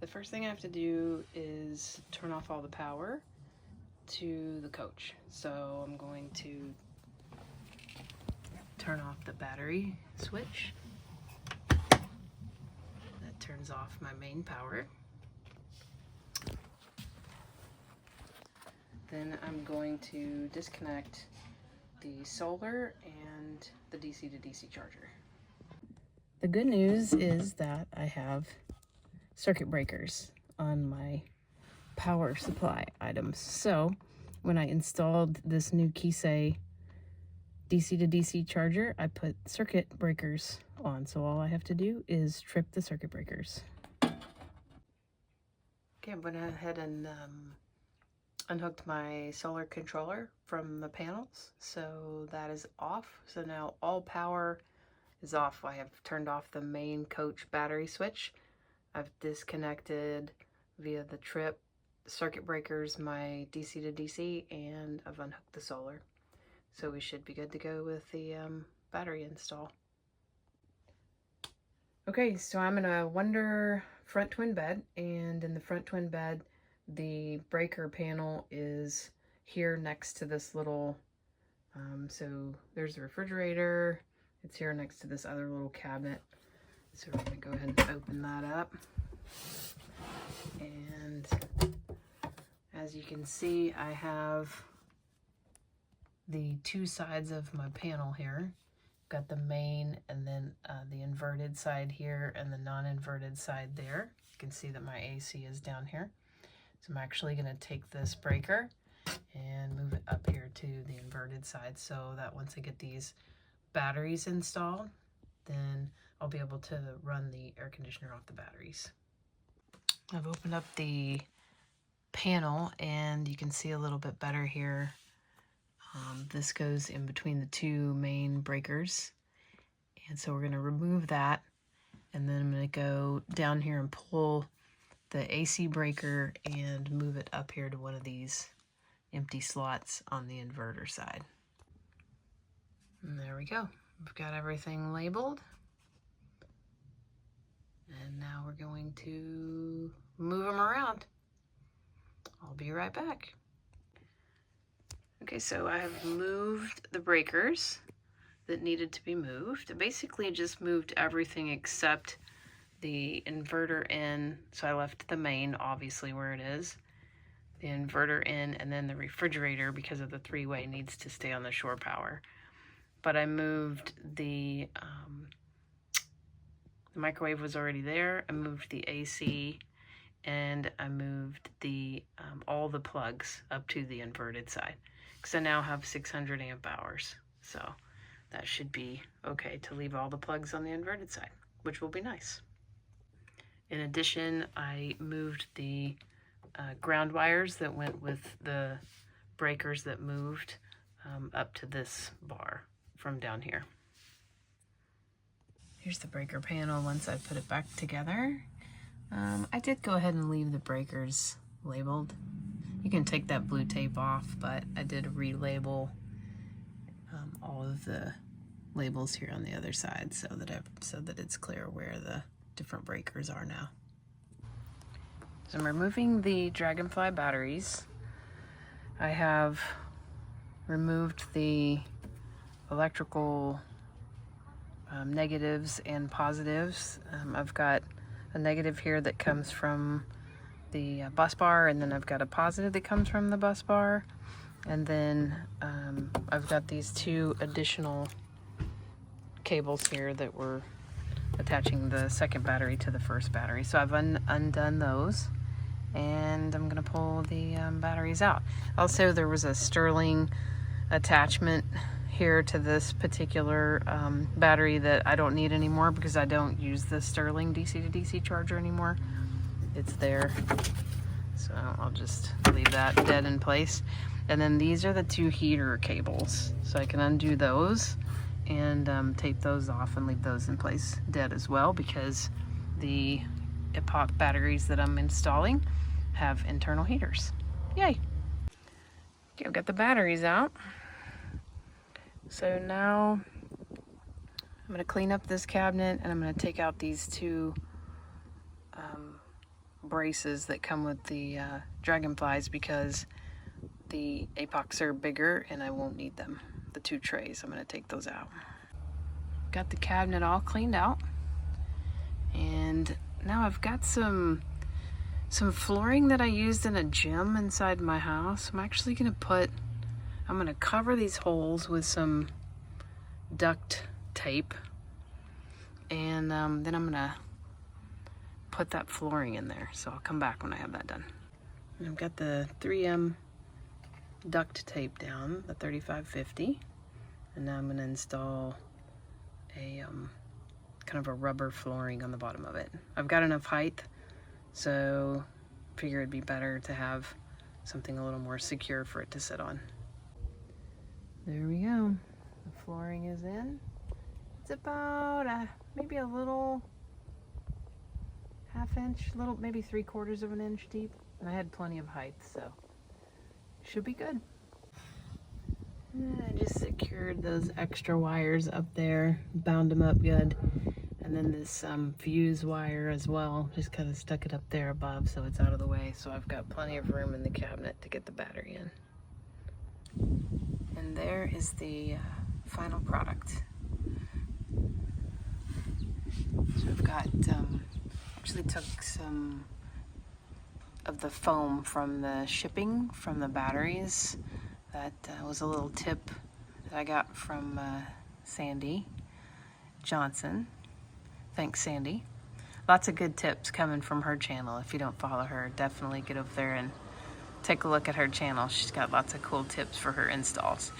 The first thing I have to do is turn off all the power to the coach. So I'm going to turn off the battery switch. That turns off my main power. Then I'm going to disconnect the solar and the DC to DC charger. The good news is that I have circuit breakers on my power supply items. So when I installed this new Kisei DC to DC charger, I put circuit breakers on. So all I have to do is trip the circuit breakers. Okay, I went ahead and unhooked my solar controller from the panels, so that is off. So now all power is off. I have turned off the main coach battery switch. I've disconnected via the trip circuit breakers my DC to DC, and I've unhooked the solar. So we should be good to go with the battery install. Okay, so I'm in a Wonder front twin bed, and in the front twin bed, the breaker panel is here next to this little, so there's the refrigerator. It's here next to this other little cabinet. So we're gonna go ahead and open that up. And as you can see, I have the two sides of my panel here. Got the main and then the inverted side here and the non-inverted side there. You can see that my AC is down here. So I'm actually going to take this breaker and move it up here to the inverted side, so that once I get these batteries installed, then I'll be able to run the air conditioner off the batteries. I've opened up the panel and you can see a little bit better here. This goes in between the two main breakers, and so we're going to remove that, and then I'm going to go down here and pull the AC breaker and move it up here to one of these empty slots on the inverter side. And there we go. We've got everything labeled. And now we're going to move them around. I'll be right back. Okay, so I have moved the breakers that needed to be moved. I basically just moved everything except the inverter in, so I left the main obviously where it is, the inverter in, and then the refrigerator, because of the three-way, needs to stay on the shore power. But I moved the microwave was already there. I moved the AC, and I moved the all the plugs up to the inverted side, because I now have 600 amp hours. So that should be okay to leave all the plugs on the inverted side, which will be nice. In addition, I moved the ground wires that went with the breakers that moved up to this bar from down here. Here's the breaker panel once I put it back together. I did go ahead and leave the breakers labeled. You can take that blue tape off, but I did relabel all of the labels here on the other side so that it's clear where the different breakers are now. So I'm removing the Dragonfly batteries. I have removed the electrical negatives and positives. I've got a negative here that comes from the bus bar, and then I've got a positive that comes from the bus bar, and then I've got these two additional cables here that were attaching the second battery to the first battery. So I've undone those, and I'm gonna pull the batteries out. Also, there was a Sterling attachment here to this particular battery that I don't need anymore because I don't use the Sterling DC to DC charger anymore. It's there, so I'll just leave that dead in place. And then these are the two heater cables, so I can undo those and tape those off and leave those in place dead as well, because the EPOCH batteries that I'm installing have internal heaters. Yay! Okay, I've got the batteries out. So now I'm going to clean up this cabinet, and I'm going to take out these two braces that come with the Dragonflies because the EPOCHs are bigger and I won't need them. The 2 trays, I'm gonna take those out. Got the cabinet all cleaned out, and now I've got some flooring that I used in a gym inside my house. I'm actually gonna cover these holes with some duct tape, and then I'm gonna put that flooring in there. So I'll come back when I have that done. And I've got the 3M duct tape down, the 3550, and now I'm gonna install a kind of a rubber flooring on the bottom of it. I've got enough height, so I figure it'd be better to have something a little more secure for it to sit on. There we go. The flooring is in. It's about maybe a little half-inch, maybe 3/4 of an inch deep. And I had plenty of height, so should be good. And I just secured those extra wires up there, bound them up good. And then this fuse wire as well, just kind of stuck it up there above so it's out of the way. So I've got plenty of room in the cabinet to get the battery in. And there is the final product. So I've got, actually took some of the foam from the shipping from the batteries. That was a little tip that I got from Sandy Johnson. Thanks, Sandy. Lots of good tips coming from her channel. If you don't follow her, definitely get over there and take a look at her channel. She's got lots of cool tips for her installs.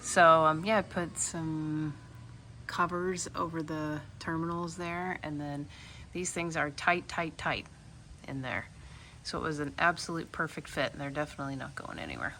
So yeah, I put some covers over the terminals there, and then these things are tight in there. So it was an absolute perfect fit, and they're definitely not going anywhere.